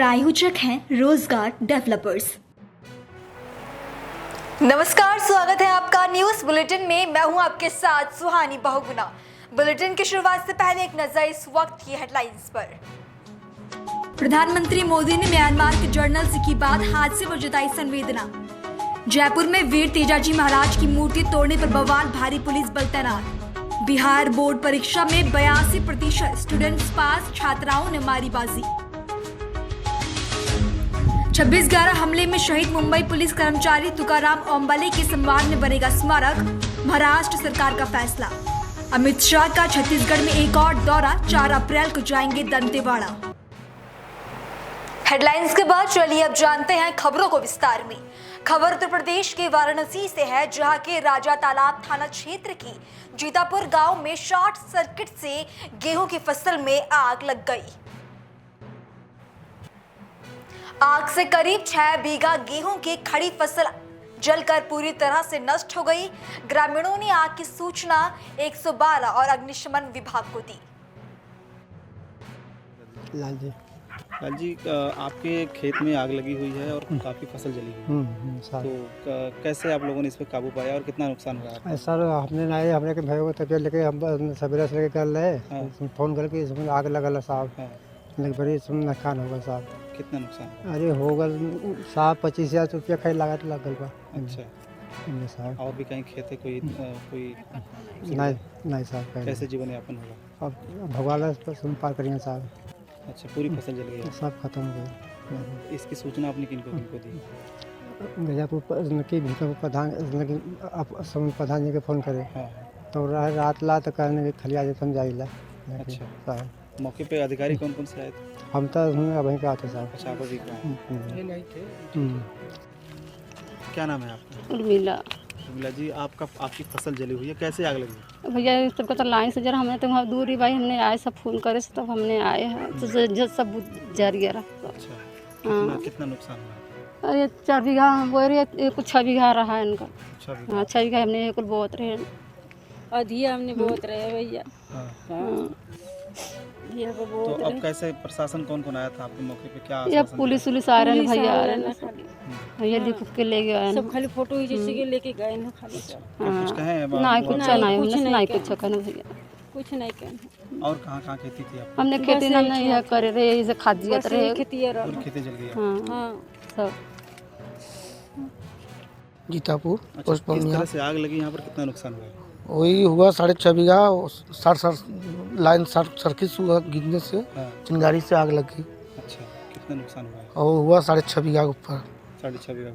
प्रायोजक हैं रोजगार डेवलपर्स। नमस्कार, स्वागत है आपका न्यूज बुलेटिन में। मैं हूं आपके साथ सुहानी बहुगुना। बुलेटिन की शुरुआत से पहले एक नजर इस वक्त की हेडलाइंस पर। प्रधानमंत्री मोदी ने म्यांमार के जर्नल्स की बात हादसे पर जताई संवेदना। जयपुर में वीर तेजाजी महाराज की मूर्ति तोड़ने पर बवाल, भारी पुलिस बल तैनात। बिहार बोर्ड परीक्षा में 82% स्टूडेंट्स पास, छात्राओं ने मारी बाजी। 26/11 हमले में शहीद मुंबई पुलिस कर्मचारी तुकाराम ओंबले के सम्मान में बनेगा स्मारक, महाराष्ट्र सरकार का फैसला। अमित शाह का छत्तीसगढ़ में एक और दौरा, 4 अप्रैल को जाएंगे दंतेवाड़ा। हेडलाइंस के बाद चलिए अब जानते हैं खबरों को विस्तार में। खबर उत्तर प्रदेश के वाराणसी से है, जहां के राजा तालाब थाना क्षेत्र की जीतापुर गांव में शॉर्ट सर्किट से गेहूं की फसल में आग लग गई। आग से करीब 6 बीघा गेहूं की खड़ी फसल जलकर पूरी तरह से नष्ट हो गई। ग्रामीणों ने आग की सूचना 112 और अग्निशमन विभाग को दी। लाल जी, आपके खेत में आग लगी हुई है और काफ़ी फसल जली हुई है, तो कैसे आप लोगों ने इस पर काबू पाया और कितना नुकसान हुआ है? सर हमने नहीं, हमने के भाई को तबियत लेके हम सवेरे से लेके कर रहे फ़ोन करके इसमें आग लगल साहब। लेकिन बड़ी इसमें नुकसान होगा साहब। कितना नुकसान? अरे होगा साहब 25,000 रुपया खरीद लागत लग गल बा। अच्छा साहब और भी कहीं खेत है कोई नहीं साहब। कैसे जीवन यापन होगा? अब भगवान पर सुन पार करिए साहब। अच्छा, पूरी फसल जल गई? सब खत्म हो गया। इसकी सूचना आपने किनको दी? मिर्जापुर प्रधान जी के फ़ोन करे तो रात ला तो कहने खलिया जे समझाइला। अच्छा साहब मौके पे अधिकारी कौन कौन से आए थे? हम तो वहीं पे आते साहब। अच्छा, आप अभी नहीं थे? क्या नाम है आपका? उर्मिला जी, आपकी फसल जली हुई है, कैसे आग लगी? भैया सबका तो लाइन से जरा हमने तो वहाँ दूर ही भाई हमने आए, सब फोन करे से तब हमने आए हैं तो जो सब जर गया रहा। अच्छा, कितना नुकसान हुआ? अरे 4 बीघा वो रही, कुछ 6 बीघा रहा है इनका। 6 बीघा हमने कुल बोत रहे, अधिया हमने बोत रहे भैया। तो अब कैसे प्रशासन कौन कौन आया था आपके मौके पे? क्या ये पुलिस आ रहे हैं भैया, आ रहे हैं भैया लिख के ले गए, सब खाली फोटो जैसे के लेके गए ना खाली। कुछ कहे? नहीं कुछ नहीं कुछ कहना भैया, कुछ नहीं कहना। और कहाँ खेती थी आप? हमने खेती ना नहीं है करे रहे, इसे खाद दिया रहे, खेती जल गई? हाँ सब। जीतापुर अच्छा, किस तरह से आग लगी यहाँ पर? कितना नुकसान हुआ? वही हुआ 6.5 बीघा, 60 लाइन शॉर्ट सर्किट हुआ गिरने से चिंगारी से आग लगी। अच्छा, कितना नुकसान हुआ है? और हुआ 6.5 बीघा के ऊपर। 6.5 बीघा।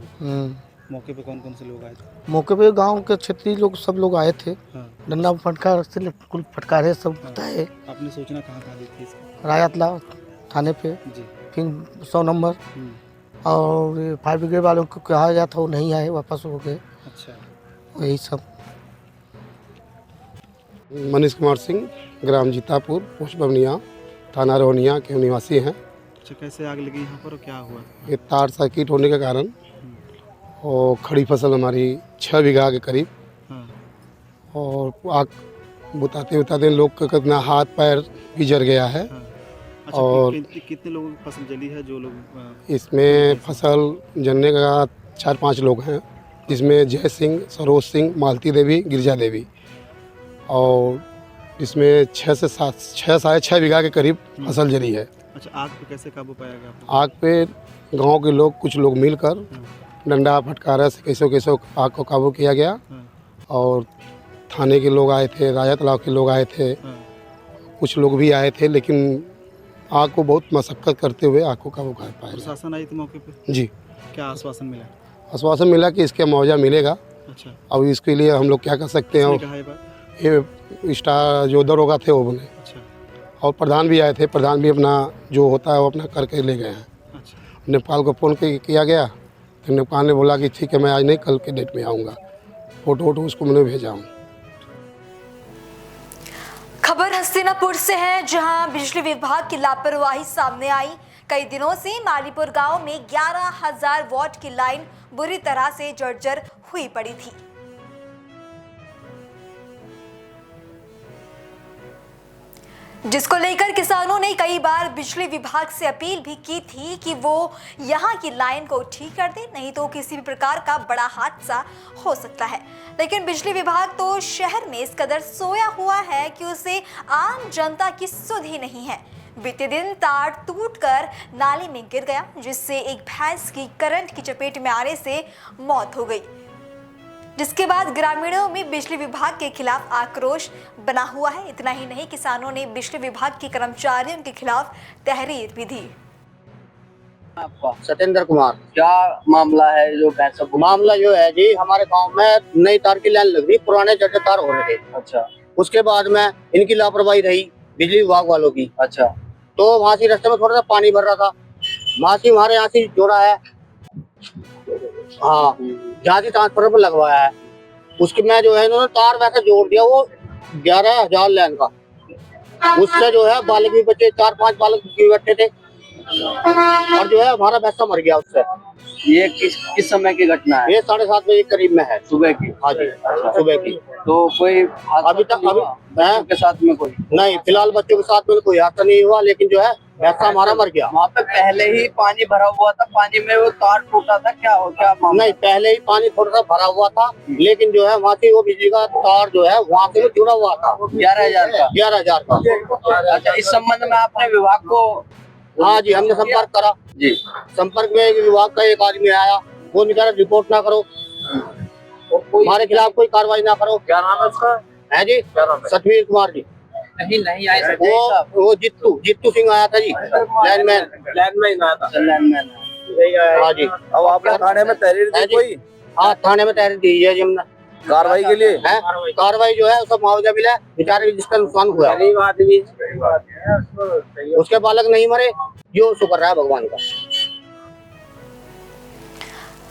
मौके पे कौन कौन से लोग आए थे? मौके पे गांव के क्षेत्रीय लोग सब लोग आए थे। डंडा फटकार से कुल फटकारे सब बताए। आपने सूचना कहाँ दी थी इसकी? रायतला थाने पे जी। फिर 100 नंबर और फायर ब्रिगेड वालों को कहा गया था, वो नहीं आए, वापस हो गए। अच्छा, यही सब। मनीष कुमार सिंह, ग्राम जीतापुर, पोस्ट बमनिया, थाना रोहनिया के निवासी हैं। अच्छा, कैसे आग लगी यहाँ पर और क्या हुआ? ये तार सर्किट होने के कारण और खड़ी फसल हमारी 6 बीघा के करीब, और आग बुताते लोग का कितना हाथ पैर भी जल गया है। अच्छा, और कितने लोगों की फसल जली है? जो लोग इसमें फसल जलने का 4-5 लोग हैं, जिसमें जय सिंह, सरोज सिंह, मालती देवी, गिरजा देवी। और इसमें 6 से 7 साढ़े 6 बीघा के करीब फसल जली है। अच्छा, आग पे कैसे काबू पाया गया? आग पे गांव के लोग, कुछ लोग मिलकर डंडा फटकारा से कैसो आग को काबू किया गया। और थाने के लोग आए थे, राजा तालाब के लोग आए थे, कुछ लोग भी आए थे, लेकिन आग को बहुत मशक्कत करते हुए आग को काबू कर पाए। प्रशासन आई थी मौके पे? जी। क्या आश्वासन मिला? आश्वासन मिला कि इसका मुआवजा मिलेगा। अच्छा, अब इसके लिए हम लोग क्या कर सकते हैं? ये स्टार जो दरोगा थे वो बने। अच्छा, और प्रधान भी आए थे, प्रधान भी अपना जो होता है वो अपना करके ले गए हैं। अच्छा, नेपाल को फ़ोन किया गया तो नेपाल ने बोला कि ठीक है, मैं आज नहीं कल के डेट में आऊँगा। फोटो उसको मैंने भेजा हूँ। खबर हस्तिनापुर से है, जहां बिजली विभाग की लापरवाही सामने आई। कई दिनों से मालीपुर गांव में 11,000 वॉट की लाइन बुरी तरह से जर्जर हुई पड़ी थी। जिसको लेकर किसानों ने कई बार बिजली विभाग से अपील भी की थी कि वो यहाँ की लाइन को ठीक कर दे, नहीं तो किसी भी प्रकार का बड़ा हादसा हो सकता है। लेकिन बिजली विभाग तो शहर में इस कदर सोया हुआ है कि उसे आम जनता की सुध ही नहीं है। बीते दिन तार टूटकर नाली में गिर गया, जिससे एक भैंस की करंट की चपेट में आने से मौत हो गई, जिसके बाद ग्रामीणों में बिजली विभाग के खिलाफ आक्रोश बना हुआ है। इतना ही नहीं, किसानों ने बिजली विभाग के कर्मचारियों के खिलाफ तहरीर भी दी। आपका सत्येंद्र कुमार, क्या मामला है? जो मामला जो है जी, हमारे गांव में नई तार की लाइन लग रही, पुराने जटे तार हो रहे थे। अच्छा। उसके बाद में इनकी लापरवाही रही बिजली विभाग वालों की। अच्छा। तो वहाँ से रास्ते में थोड़ा सा पानी भर रहा था, वहाँ से हमारे यहाँ से जोड़ा है, हाँ, जहाँ से ट्रांसफार्मर पर लगवाया है, उसके में जो है इन्होंने तार वैसे जोड़ दिया, वो 11,000 लाइन का। उससे जो है बालक भी बचे, 4-5 बालक भी बैठे थे, और जो है हमारा भैंसा मर गया उससे। ये किस समय की घटना है? ये 7:30 बजे करीब में है, सुबह की। हाँ जी, सुबह की। तो कोई अभी तक बच्चों के साथ में कोई नहीं, फिलहाल बच्चों के साथ में कोई हादसा नहीं हुआ, लेकिन जो है भैंसा हमारा मर गया। वहाँ पे पहले ही पानी भरा हुआ था, पानी में वो तार टूटा था, क्या नहीं, पहले ही पानी थोड़ा सा भरा हुआ था, लेकिन जो है वहाँ से वो बिजली का तार जो है वहाँ से वो जुड़ा हुआ था 11,000 का। अच्छा, इस संबंध में आपने विभाग को? हाँ जी, हमने संपर्क करा जी। संपर्क में विभाग का एक आदमी आया, वो निकला रिपोर्ट ना करो, हमारे खिलाफ कोई कार्रवाई ना करो। क्या नाम है उसका? है जी, सतवीर कुमार जी। नहीं आए वो जित्तू सिंह आया था जी, लैंडमैन आया था। लैंडमैन, हाँ जी। अब आपने थाने में तहरीर दी कोई? हाँ, थाने में तहरीर दी है जी हमने, कार्रवाई के लिए है। कार्रवाई जो है उसका मुआवजा मिला, बेचारे जिसका नुकसान हुआ, गरीब आदमी, उसके बालक नहीं मरे, जो शुक्र रहा भगवान का।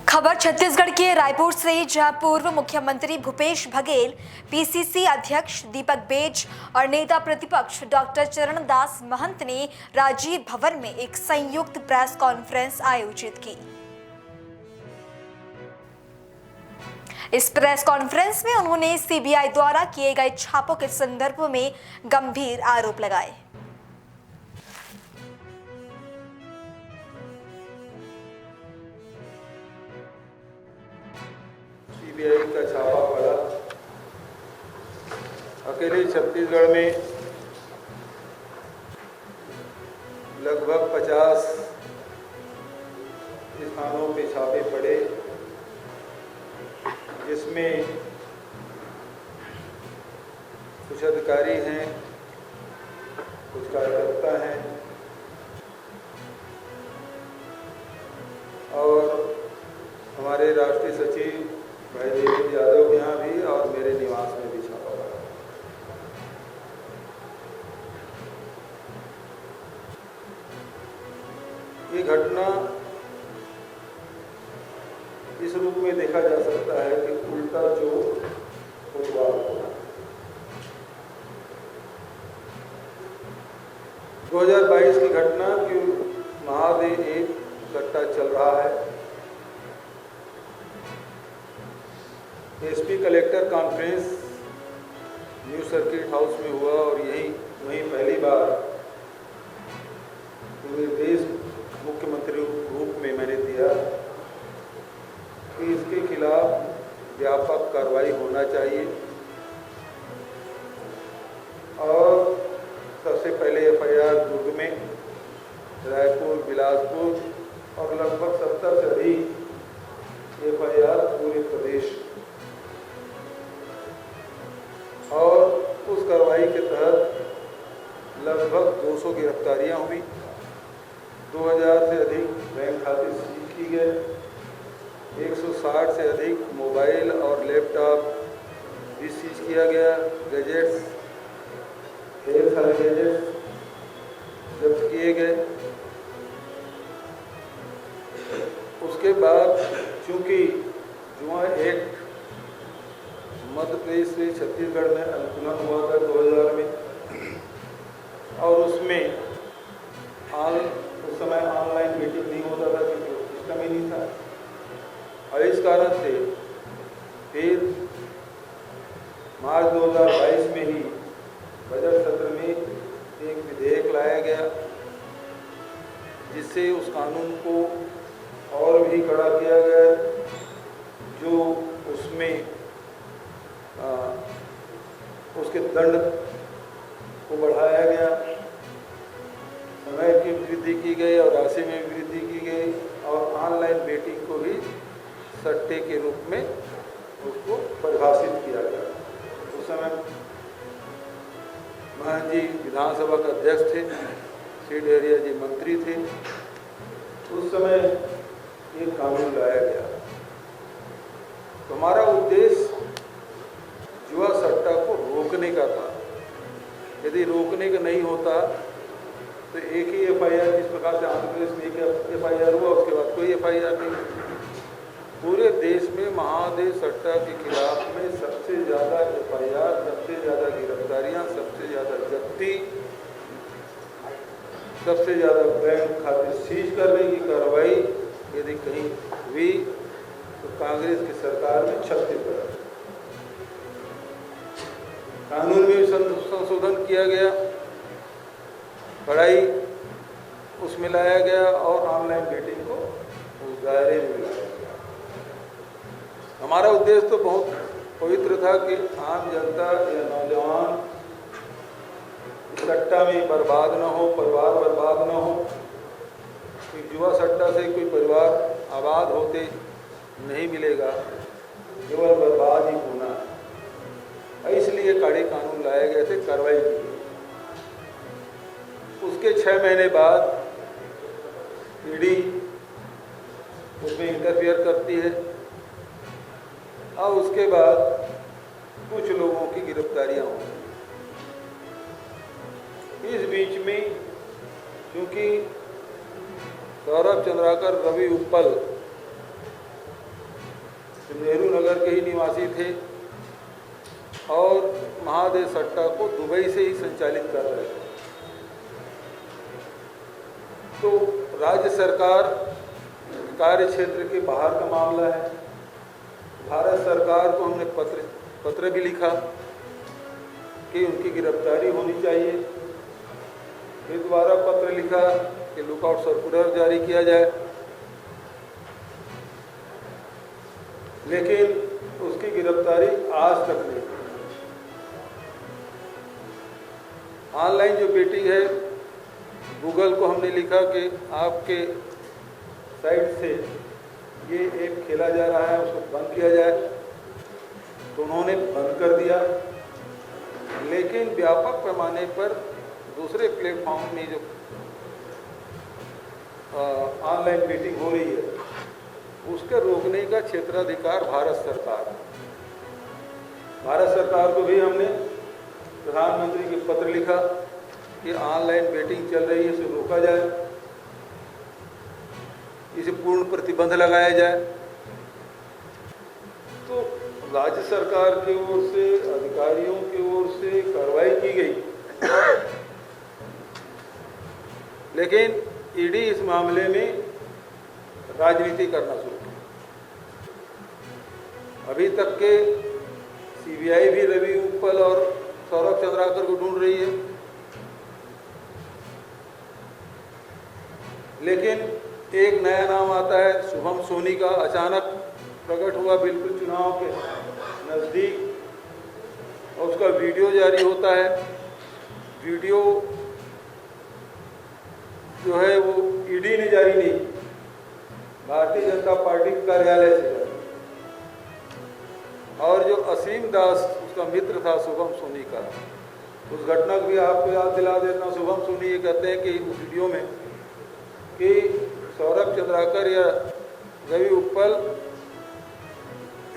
खबर छत्तीसगढ़ के रायपुर से, जहां पूर्व मुख्यमंत्री भूपेश बघेल, पीसीसी अध्यक्ष दीपक बेज और नेता प्रतिपक्ष डॉक्टर चरणदास महंत ने राजीव भवन में एक संयुक्त प्रेस कॉन्फ्रेंस आयोजित की। इस प्रेस कॉन्फ्रेंस में उन्होंने सीबीआई द्वारा किए गए छापों के संदर्भ में गंभीर आरोप लगाए। सीबीआई का छापा पड़ा, अकेले छत्तीसगढ़ में लगभग 50 स्थानों पे छापे पड़े, जिसमें कुछ अधिकारी हैं, कुछ कार्यकर्ता हैं और हमारे राष्ट्रीय सचिव भाई देवेंद्र यादव के यहाँ भी और मेरे निवास में भी छापा पड़ा। ये घटना इस रूप में देखा जा सकता है कि उल्टा चोर कोतवाल होना। 2022 की घटना कि महादेव एक सट्टा चल रहा है। SP collector conference new circuit house में हुआ और वहीं पहली बार निर्देश मुख्यमंत्री रूप में मैंने दिया कि इसके खिलाफ व्यापक कार्रवाई होना चाहिए और सबसे पहले एफआईआर दुर्ग में, रायपुर, बिलासपुर और लगभग 70 से अधिक एफआईआर पूरे प्रदेश, और उस कार्रवाई के तहत लगभग 200 गिरफ्तारियां हुई, 2000 से अधिक बैंक खाते सीज की गए, 160 से अधिक मोबाइल और लैपटॉप भी सीज किया गया, गैजेट्स, ढेर सारे गैजेट्स जब्त किए गए। उसके बाद चूंकि जुआ एक्ट मध्य प्रदेश से छत्तीसगढ़ में अनुकूलन हुआ था 2000 में, और उसमें उस समय ऑनलाइन मीटिंग नहीं होता था क्योंकि सिस्टम ही नहीं था, और इस कारण से फिर मार्च 2022 में ही बजट सत्र में एक विधेयक लाया गया जिससे उस कानून को और भी कड़ा किया गया, जो उसमें उसके दंड को बढ़ाया गया, समय की वृद्धि की गई और राशि में वृद्धि की गई, और ऑनलाइन बेटिंग को भी सट्टे के रूप में उसको परिभाषित किया गया। उस समय महंत जी विधानसभा के अध्यक्ष थे, श्री डेहरिया जी मंत्री थे। उस समय ये कानून लाया गया। तो हमारा उद्देश्य जुआ सट्टा को रोकने का था। यदि रोकने का नहीं होता तो एक ही एफआईआर, जिस प्रकार से आंध्र प्रदेश में एक एफआईआर हुआ, उसके बाद कोई एफआईआर नहीं। पूरे देश में महादेव सट्टा के खिलाफ में सबसे ज़्यादा एफआईआर, सबसे ज़्यादा गिरफ्तारियां, सबसे ज़्यादा जब्ती, सबसे ज़्यादा बैंक खाते सीज करने की कार्रवाई यदि कहीं हुई तो कांग्रेस की सरकार में 36 कानून में संशोधन किया गया, पढ़ाई उसमें लाया गया और ऑनलाइन बेटिंग को उस दायरे में लाया गया। हमारा उद्देश्य तो बहुत पवित्र था कि आम जनता या नौजवान सट्टा में बर्बाद न हो, परिवार बर्बाद न हो। जुआ सट्टा से कोई परिवार आबाद होते नहीं मिलेगा, केवल बर्बाद ही होना है। इसलिए कड़े कानून लाए गए थे, कार्रवाई की गई। उसके 6 महीने बाद ईडी उसमें इंटरफियर करती है और उसके बाद कुछ लोगों की गिरफ्तारियां होती हैं। इस बीच में क्योंकि सौरभ चंद्राकर, रवि उत्पल नेहरू नगर के ही निवासी थे और महादेव सट्टा को दुबई से ही संचालित कर रहे थे, तो राज्य सरकार कार्य क्षेत्र के बाहर का मामला है। भारत सरकार को हमने पत्र भी लिखा कि उनकी गिरफ्तारी होनी चाहिए। फिर दोबारा पत्र लिखा कि लुकआउट सर्कुलर जारी किया जाए, लेकिन उसकी गिरफ्तारी आज तक नहीं। ऑनलाइन जो बेटिंग है, गूगल को हमने लिखा कि आपके साइट से ये ऐप खेला जा रहा है, उसको बंद किया जाए, तो उन्होंने बंद कर दिया। लेकिन व्यापक पैमाने पर दूसरे प्लेटफॉर्म में जो ऑनलाइन बेटिंग हो रही है, उसके रोकने का क्षेत्राधिकार भारत सरकार को भी हमने प्रधानमंत्री के पत्र लिखा कि ऑनलाइन बेटिंग चल रही है, इसे रोका जाए, इसे पूर्ण प्रतिबंध लगाया जाए। तो राज्य सरकार की ओर से, अधिकारियों की ओर से कार्रवाई की गई, लेकिन ईडी इस मामले में राजनीति करना शुरू की। अभी तक के सीबीआई भी रवि उत्पल और सौरभ चंद्राकर को ढूंढ रही है, लेकिन एक नया नाम आता है शुभम सोनी का, अचानक प्रकट हुआ बिल्कुल चुनाव के नज़दीक, और उसका वीडियो जारी होता है। वीडियो जो है वो ईडी ने जारी नहीं, भारतीय जनता पार्टी के कार्यालय से जारी। और जो असीम दास उसका मित्र था शुभम सोनी का, उस घटना को भी आपको याद दिला देता हूँ। शुभम सोनी ये कहते हैं कि उस वीडियो में कि सौरभ चंद्राकर या रवि उत्पल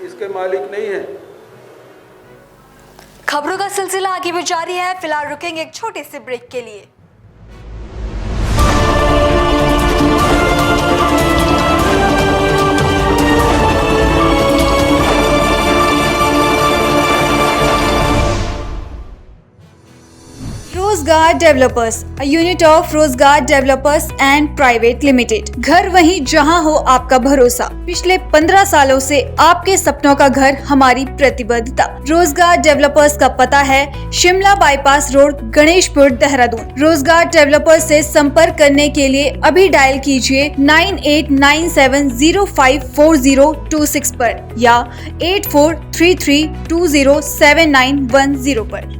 इसके मालिक नहीं है। खबरों का सिलसिला आगे भी जारी है। फिलहाल रुकेंगे एक छोटे से ब्रेक के लिए। रोजगार डेवलपर्स, a unit of रोजगार डेवलपर्स एंड प्राइवेट लिमिटेड। घर वहीं जहां हो आपका भरोसा। पिछले 15 सालों से आपके सपनों का घर हमारी प्रतिबद्धता। रोजगार डेवलपर्स का पता है शिमला बाईपास रोड, गणेशपुर, देहरादून। रोजगार डेवलपर्स से संपर्क करने के लिए अभी डायल कीजिए 9897054026 पर या 8433207910 पर।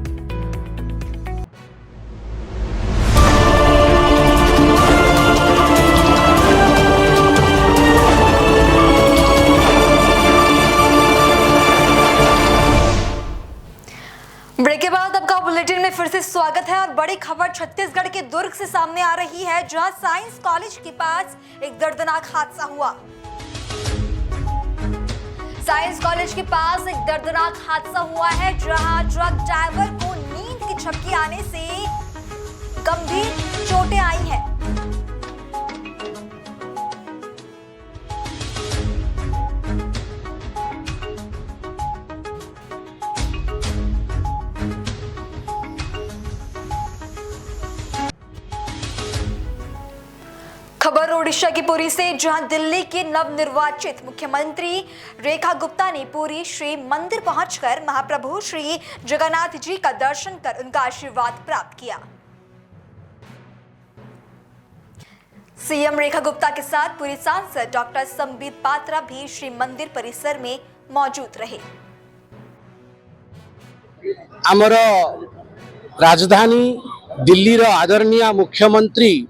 ब्रेक के बाद आपका बुलेटिन में फिर से स्वागत है और बड़ी खबर छत्तीसगढ़ के दुर्ग से सामने आ रही है, जहां साइंस कॉलेज के पास एक दर्दनाक हादसा हुआ। साइंस कॉलेज के पास एक दर्दनाक हादसा हुआ है, जहां ट्रक ड्राइवर को नींद की झपकी आने से गंभीर चोटें आई हैं। खबर ओडिशा की पुरी से, जहां दिल्ली के नवनिर्वाचित मुख्यमंत्री रेखा गुप्ता ने पुरी श्री मंदिर पहुंचकर महाप्रभु श्री जगन्नाथ जी का दर्शन कर उनका आशीर्वाद प्राप्त किया। सीएम रेखा गुप्ता के साथ पुरी सांसद डॉक्टर संबित पात्रा भी श्री मंदिर परिसर में मौजूद रहे। आमर राजधानी दिल्ली रो आदरणीय मुख्यमंत्री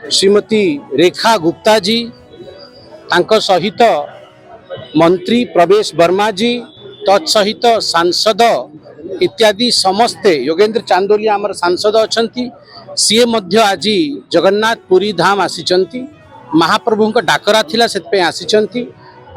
श्रीमती रेखा गुप्ता जी, तांको सहित मंत्री प्रवेश वर्मा जी, तत्सहित सांसद इत्यादि समस्ते, योगेंद्र चांदोलिया आमर सांसद अछंती, सीए मध्य आज जगन्नाथ पुरी धाम आसीचंती। महाप्रभुंक डाकरा थिला सेतपे आसीचंती।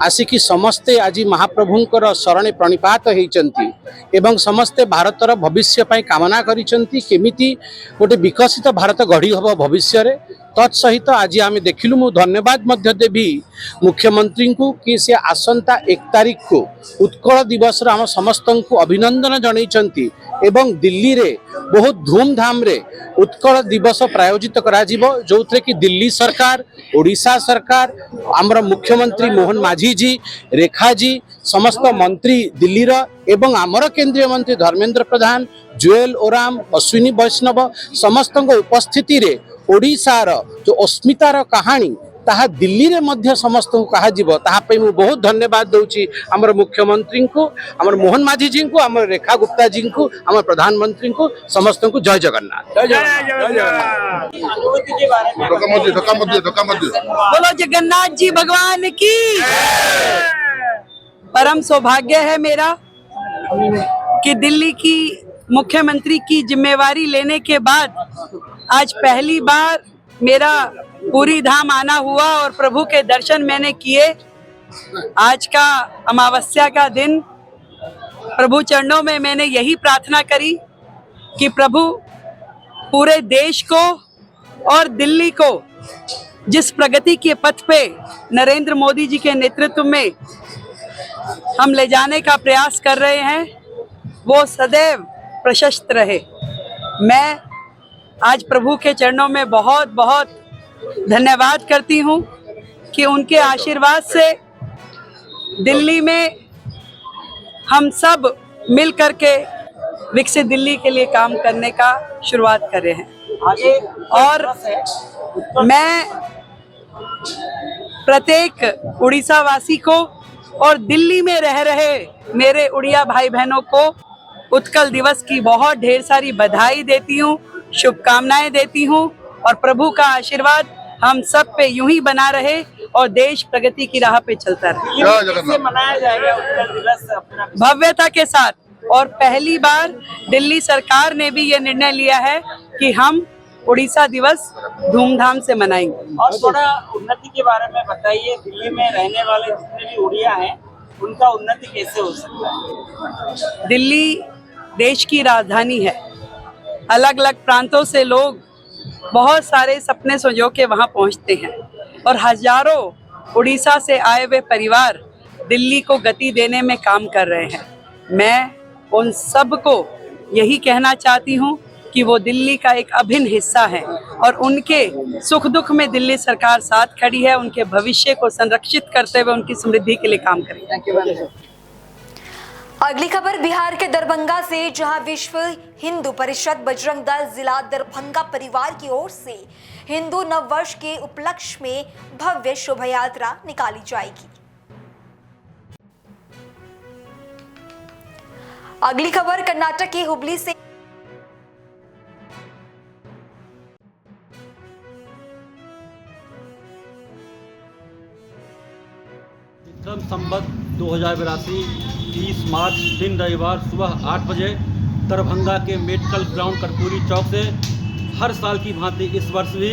आसिकी समस्ते आज महाप्रभुंकर शरणे प्रणिपात होइचंती एवं समस्ते भारतर भविष्य पाई कामना करिचंती, केमिति गोटे विकसित भारत गढ़ी हब भविष्य रे। तत्सहित आज आम देखिलु, मु धन्यवाद मध्य देवी मुख्यमंत्री को कि से आसंता 1 तारिख को उत्कल दिवस आम समस्त को अभिनंदन जनइचंती एवं दिल्ली रे बहुत धूमधाम रे उत्कल दिवस प्रायोजित करा जिवो, जोथरे कि दिल्ली सरकार, ओडिशा सरकार, आमर मुख्यमंत्री मोहन माझी जी, रेखा जी, समस्त मंत्री दिल्ली रा एवं आमर केंद्रीय मंत्री धर्मेंद्र प्रधान, जुएल ओराम, अश्विनी वैष्णव समस्त उपस्थिति रे ओडिशा रो जो अस्मितार कहानी ताहा दिल्ली रे मध्य समस्त को कहा जीवो, ताहा पे मु बहुत धन्यवाद दउची हमर मुख्यमंत्री को, हमर मोहन माझी जी को, हमर रेखा गुप्ता जी को, हमर प्रधानमंत्री को, समस्त को जय जगन्नाथ। जय जगन्नाथ। बोलो जगन्नाथ जी भगवान की। परम सौभाग्य है मेरा कि दिल्ली की मुख्यमंत्री की जिम्मेवारी लेने के बाद आज पहली बार मेरा पूरी धाम आना हुआ और प्रभु के दर्शन मैंने किए। आज का अमावस्या का दिन प्रभु चरणों में मैंने यही प्रार्थना करी कि प्रभु पूरे देश को और दिल्ली को जिस प्रगति के पथ पे नरेंद्र मोदी जी के नेतृत्व में हम ले जाने का प्रयास कर रहे हैं, वो सदैव प्रशस्त रहे। मैं आज प्रभु के चरणों में बहुत बहुत धन्यवाद करती हूँ कि उनके आशीर्वाद से दिल्ली में हम सब मिल कर के विकसित दिल्ली के लिए काम करने का शुरुआत कर रहे हैं। और मैं प्रत्येक उड़ीसा वासी को और दिल्ली में रह रहे मेरे उड़िया भाई बहनों को उत्कल दिवस की बहुत ढेर सारी बधाई देती हूँ, शुभकामनाएं देती हूँ और प्रभु का आशीर्वाद हम सब पे यूं ही बना रहे और देश प्रगति की राह पे चलता रहे। कैसे मनाया जाएगा उत्कल दिवस? अपना भव्यता के साथ, और पहली बार दिल्ली सरकार ने भी ये निर्णय लिया है कि हम उड़ीसा दिवस धूमधाम से मनाएंगे। और थोड़ा उन्नति के बारे में बताइए, दिल्ली में रहने वाले जितने भी उड़िया हैं उनका उन्नति कैसे हो सकता है? दिल्ली देश की राजधानी है, अलग अलग प्रांतों से लोग बहुत सारे सपने संजो के वहाँ पहुँचते हैं और हजारों उड़ीसा से आए हुए परिवार दिल्ली को गति देने में काम कर रहे हैं। मैं उन सब को यही कहना चाहती हूँ कि वो दिल्ली का एक अभिन्न हिस्सा है और उनके सुख दुख में दिल्ली सरकार साथ खड़ी है। उनके भविष्य को संरक्षित करते हुए उनकी समृद्धि के लिए काम करेगी। अगली खबर बिहार के दरभंगा से, जहां विश्व हिंदू परिषद बजरंग दल जिला दरभंगा परिवार की ओर से हिंदू नववर्ष के उपलक्ष्य में भव्य शोभा यात्रा निकाली जाएगी। अगली खबर कर्नाटक के हुबली से। विक्रम संवत 2082 30 मार्च दिन रविवार सुबह 8 बजे दरभंगा के मेडिकल ग्राउंड कर्पूरी चौक से हर साल की भांति इस वर्ष भी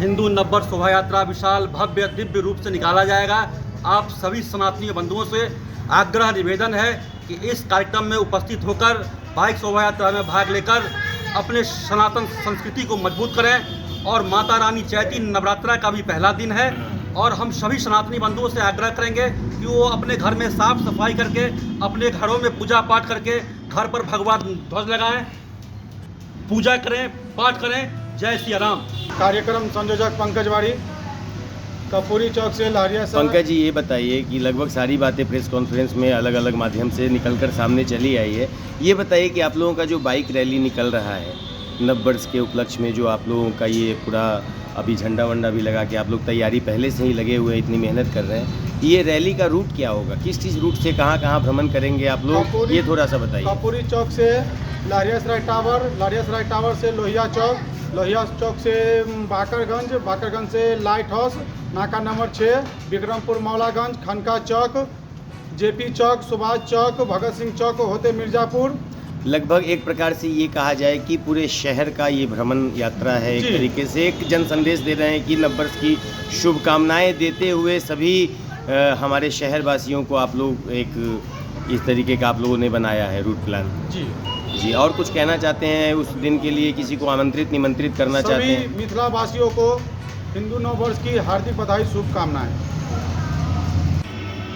हिंदू नववर्ष शोभा यात्रा विशाल भव्य दिव्य रूप से निकाला जाएगा। आप सभी सनातनी बंधुओं से आग्रह निवेदन है कि इस कार्यक्रम में उपस्थित होकर बाइक शोभा यात्रा में भाग लेकर अपने सनातन संस्कृति को मजबूत करें। और माता रानी चैती नवरात्रा का भी पहला दिन है और हम सभी सनातनी बंधुओं से आग्रह करेंगे कि वो अपने घर में साफ सफाई करके, अपने घरों में पूजा पाठ करके, घर पर भगवा ध्वज लगाएं, पूजा करें, पाठ करें। जय श्री राम। कार्यक्रम संयोजक पंकज वाड़ी, कर्पूरी चौक से लहरिया। पंकज जी, ये बताइए कि लगभग सारी बातें प्रेस कॉन्फ्रेंस में अलग अलग माध्यम से निकलकर सामने चली आई है। ये बताइए कि आप लोगों का जो बाइक रैली निकल रहा है नववर्ष के उपलक्ष्य में, जो आप लोगों का ये पूरा अभी झंडा वंडा भी लगा के आप लोग तैयारी पहले से ही लगे हुए, इतनी मेहनत कर रहे हैं, ये रैली का रूट क्या होगा? किस रूट से कहाँ कहाँ भ्रमण करेंगे आप लोग, ये थोड़ा सा बताइए। कर्पूरी चौक से लहरिया टावर से लोहिया चौक से बाकरगंज से लाइट हाउस, नाका नंबर 6, विक्रमपुर मौलागंज, खनका चौक, जेपी चौक, सुभाष चौक, भगत सिंह चौक होते मिर्जापुर। लगभग एक प्रकार से ये कहा जाए कि पूरे शहर का ये भ्रमण यात्रा है, एक तरीके से एक जन संदेश दे रहे हैं कि नववर्ष की शुभकामनाएं देते हुए सभी हमारे शहर वासियों को आप लोग एक इस तरीके का आप लोगों ने बनाया है रूट प्लान। जी, और कुछ कहना चाहते हैं उस दिन के लिए? किसी को आमंत्रित निमंत्रित करना चाहते हैं? सभी मिथिला वासियों को हिंदू नववर्ष की हार्दिक बधाई, शुभकामनाएं।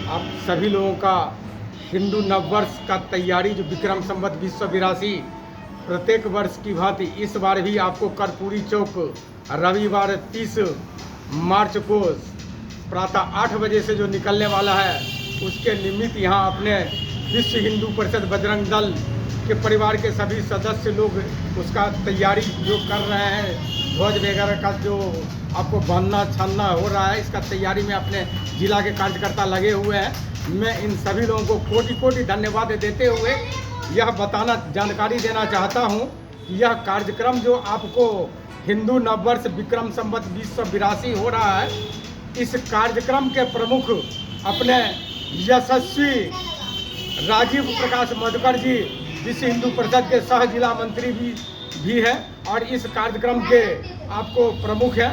आप सभी लोगों का हिंदू नववर्ष का तैयारी जो विक्रम संवत 2082 प्रत्येक वर्ष की भांति इस बार भी आपको कर्पूरी चौक रविवार 30 मार्च को प्रातः 8 बजे से जो निकलने वाला है, उसके निमित्त यहाँ अपने विश्व हिंदू परिषद बजरंग दल के परिवार के सभी सदस्य लोग उसका तैयारी जो कर रहे हैं, ध्वज वगैरह का जो आपको बांधना छानना हो रहा है, इसका तैयारी में अपने जिला के कार्यकर्ता लगे हुए हैं। मैं इन सभी लोगों को कोटि कोटि धन्यवाद देते हुए यह जानकारी देना चाहता हूं कि यह कार्यक्रम जो आपको हिंदू नववर्ष विक्रम संवत 2082 हो रहा है, इस कार्यक्रम के प्रमुख अपने यशस्वी राजीव प्रकाश मधुकर जी विश्व हिंदू परिषद के सह जिला मंत्री भी हैं और इस कार्यक्रम के आपको प्रमुख हैं।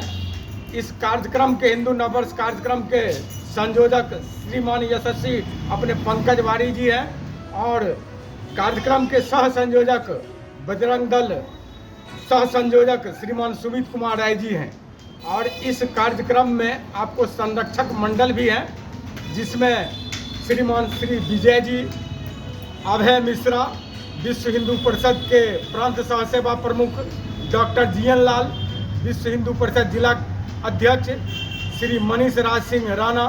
इस कार्यक्रम के हिंदू नववर्ष कार्यक्रम के संयोजक श्रीमान यशस्वी अपने पंकज वाड़ी जी हैं और कार्यक्रम के सह संयोजक बजरंग दल सह संयोजक श्रीमान सुमित कुमार राय जी हैं। और इस कार्यक्रम में आपको संरक्षक मंडल भी है, जिसमें श्रीमान श्री विजय जी, अभय मिश्रा, विश्व हिंदू परिषद के प्रांत सह सेवा प्रमुख डॉक्टर जीएन लाल, विश्व हिंदू परिषद जिला अध्यक्ष श्री मनीष राज सिंह राणा,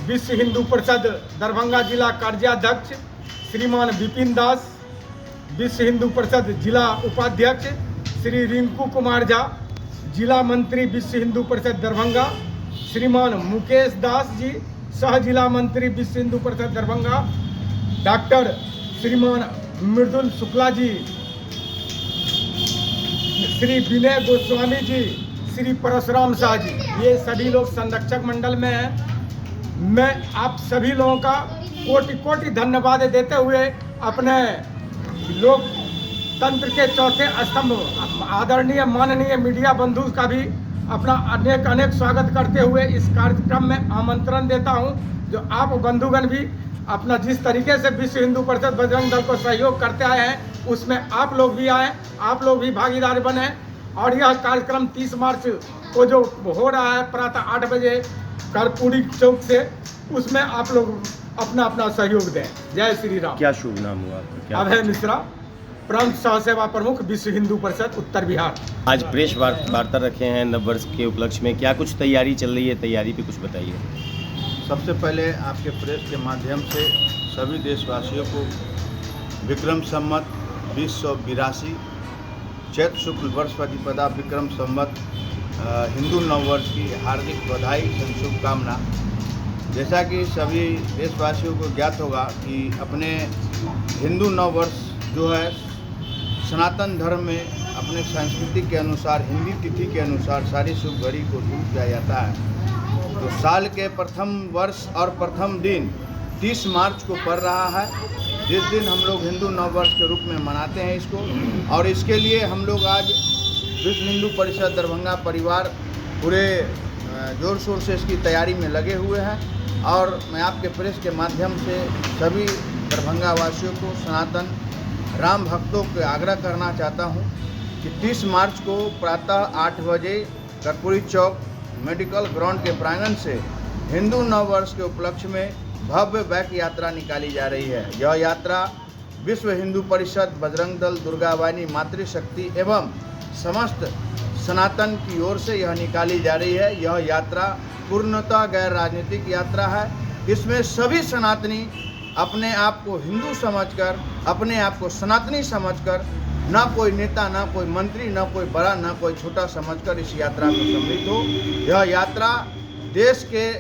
विश्व हिंदू परिषद दरभंगा जिला कार्याध्यक्ष श्रीमान विपिन दास, विश्व हिंदू परिषद जिला उपाध्यक्ष श्री रिंकू कुमार झा, जिला मंत्री विश्व हिंदू परिषद दरभंगा श्रीमान मुकेश दास जी, सह जिला मंत्री विश्व हिंदू परिषद दरभंगा डॉक्टर श्रीमान मृदुल शुक्ला जी, श्री विनय गोस्वामी जी, श्री परशुराम शाह जी, ये सभी लोग संरक्षक मंडल में हैं। मैं आप सभी लोगों का कोटि कोटि धन्यवाद देते हुए अपने लोकतंत्र के चौथे स्तंभ आदरणीय माननीय मीडिया बंधु का भी अपना अनेक स्वागत करते हुए इस कार्यक्रम में आमंत्रण देता हूं। जो आप बंधुगण भी अपना जिस तरीके से विश्व हिंदू परिषद बजरंग दल को सहयोग करते आए हैं, उसमें आप लोग भी आए, आप लोग भी भागीदार बने। और यह कार्यक्रम 30 मार्च को जो हो रहा है प्रातः 8 बजे कर्पूरी चौक से, उसमें आप लोग अपना अपना सहयोग दें। जय श्री राम। क्या शुभ नाम हुआ आपका? अभय मिश्रा। प्रांत सह सेवा प्रमुख विश्व हिंदू परिषद उत्तर बिहार। आज प्रेस वार्ता रखे हैं नववर्ष के उपलक्ष्य में, क्या कुछ तैयारी चल रही है, तैयारी पे कुछ बताइए। सबसे पहले आपके प्रेस के माध्यम से सभी देशवासियों को विक्रम संवत 2082 चैत्र शुक्ल वर्ष प्रतिपदा विक्रम संवत हिंदू नववर्ष की हार्दिक बधाई एवं शुभकामना। जैसा कि सभी देशवासियों को ज्ञात होगा कि अपने हिंदू नववर्ष जो है सनातन धर्म में अपने संस्कृति के अनुसार हिंदी तिथि के अनुसार सारी शुभ घड़ी को शुरू किया जाता है। तो साल के प्रथम वर्ष और प्रथम दिन 30 मार्च को पड़ रहा है, जिस दिन हम लोग हिंदू नववर्ष के रूप में मनाते हैं इसको। और इसके लिए हम लोग आज विश्व हिंदू परिषद दरभंगा परिवार पूरे जोर शोर से इसकी तैयारी में लगे हुए हैं। और मैं आपके प्रेस के माध्यम से सभी दरभंगा वासियों को, सनातन राम भक्तों को आग्रह करना चाहता हूं कि 30 मार्च को प्रातः 8 बजे कर्पूरी चौक मेडिकल ग्राउंड के प्रांगण से हिंदू नववर्ष के उपलक्ष्य में भव्य बैक यात्रा निकाली जा रही है। यह यात्रा विश्व हिंदू परिषद, बजरंग दल, दुर्गा वाहिनी, मातृशक्ति एवं समस्त सनातन की ओर से यह निकाली जा रही है। यह यात्रा पूर्णतः गैर राजनीतिक यात्रा है। इसमें सभी सनातनी अपने आप को हिंदू समझकर, अपने आप को सनातनी समझकर, ना कोई नेता, ना कोई मंत्री, ना कोई बड़ा, ना कोई छोटा समझकर इस यात्रा में सम्मिलित हो। यह यात्रा देश के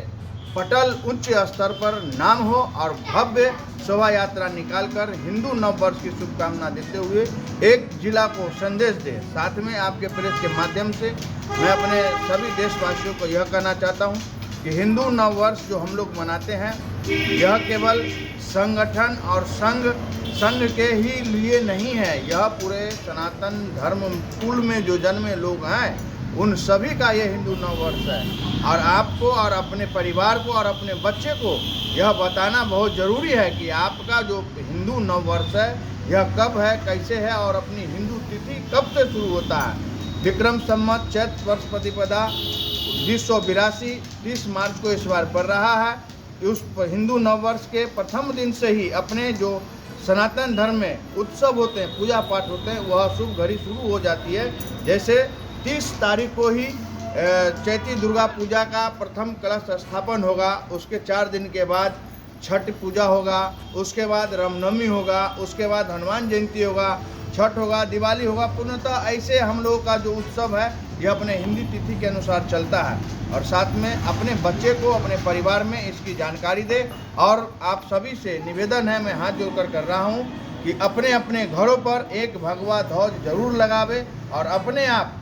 पटल उच्च स्तर पर नाम हो और भव्य शोभा यात्रा निकालकर हिंदू नववर्ष की शुभकामना देते हुए एक जिला को संदेश दे। साथ में आपके प्रेस के माध्यम से मैं अपने सभी देशवासियों को यह कहना चाहता हूं कि हिंदू नववर्ष जो हम लोग मनाते हैं यह केवल संगठन और संघ के ही लिए नहीं है, यह पूरे सनातन धर्म कुल में जो जन्मे लोग हैं उन सभी का ये हिंदू नववर्ष है। और आपको और अपने परिवार को और अपने बच्चे को यह बताना बहुत ज़रूरी है कि आपका जो हिंदू नववर्ष है यह कब है, कैसे है और अपनी हिंदू तिथि कब से शुरू होता है। विक्रम संवत चैत्र वर्ष प्रतिपदा 2082 30 मार्च को इस बार पड़ रहा है। उस हिंदू नववर्ष के प्रथम दिन से ही अपने जो सनातन धर्म में उत्सव होते हैं, पूजा पाठ होते हैं, वह शुभ घड़ी शुरू हो जाती है। जैसे 30 तारीख को ही चैती दुर्गा पूजा का प्रथम कलश स्थापन होगा, उसके 4 दिन के बाद छठ पूजा होगा, उसके बाद रामनवमी होगा, उसके बाद हनुमान जयंती होगा, छठ होगा, दिवाली होगा। पूर्णतः ऐसे हम लोगों का जो उत्सव है यह अपने हिंदी तिथि के अनुसार चलता है। और साथ में अपने बच्चे को, अपने परिवार में इसकी जानकारी दे। और आप सभी से निवेदन है, मैं हाथ जोड़कर कर रहा हूँ कि अपने अपने घरों पर एक भगवा ध्वज जरूर लगावे और अपने आप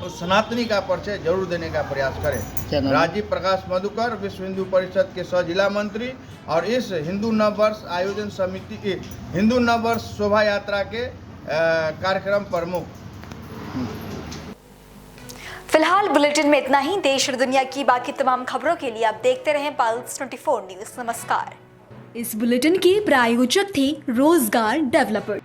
उस सनातनी का परिचय जरूर देने का प्रयास करें। राजीव प्रकाश मधुकर, विश्व हिंदू परिषद के सह जिला मंत्री और इस हिंदू नववर्ष आयोजन समिति की हिंदू नववर्ष शोभा यात्रा के कार्यक्रम प्रमुख। फिलहाल बुलेटिन में इतना ही। देश और दुनिया की बाकी तमाम खबरों के लिए आप देखते रहें पल्स 24 न्यूज। नमस्कार। इस बुलेटिन की प्रायोजक थी रोजगार डेवलपर।